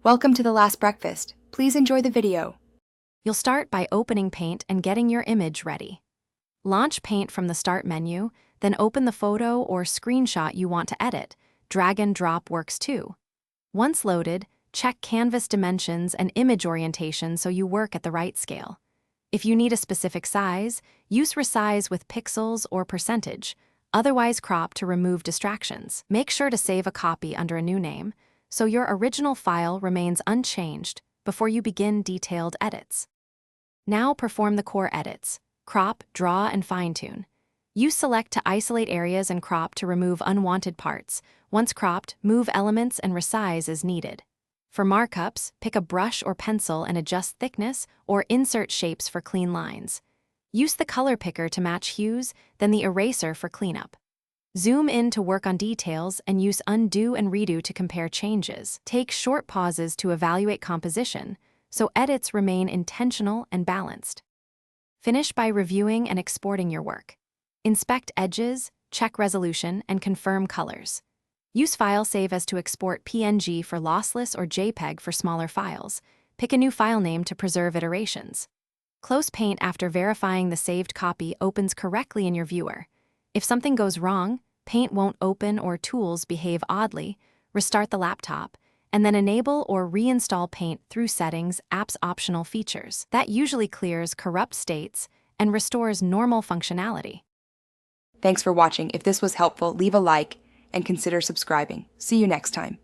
Welcome to the last breakfast. Please enjoy the video. You'll start by opening Paint and getting your image ready. Launch Paint from the Start menu, then open the photo or screenshot you want to edit. Drag and drop works too. Once loaded, check canvas dimensions and image orientation so you work at the right scale. If you need a specific size, use resize with pixels or percentage, otherwise crop to remove distractions. Make sure to save a copy under a new name, so your original file remains unchanged before you begin detailed edits. Now perform the core edits: crop, draw, and fine-tune. Use Select to isolate areas and crop to remove unwanted parts. Once cropped, move elements and resize as needed. For markups, pick a brush or pencil and adjust thickness, or insert shapes for clean lines. Use the color picker to match hues, then the eraser for cleanup. Zoom in to work on details and use undo and redo to compare changes. Take short pauses to evaluate composition, so edits remain intentional and balanced. Finish by reviewing and exporting your work. Inspect edges, check resolution, and confirm colors. Use File Save as to export PNG for lossless or JPEG for smaller files. Pick a new file name to preserve iterations. Close Paint after verifying the saved copy opens correctly in your viewer. If something goes wrong, Paint won't open or tools behave oddly, restart the laptop, and then enable or reinstall Paint through Settings, Apps Optional Features. That usually clears corrupt states and restores normal functionality. Thanks for watching. If this was helpful, leave a like and consider subscribing. See you next time.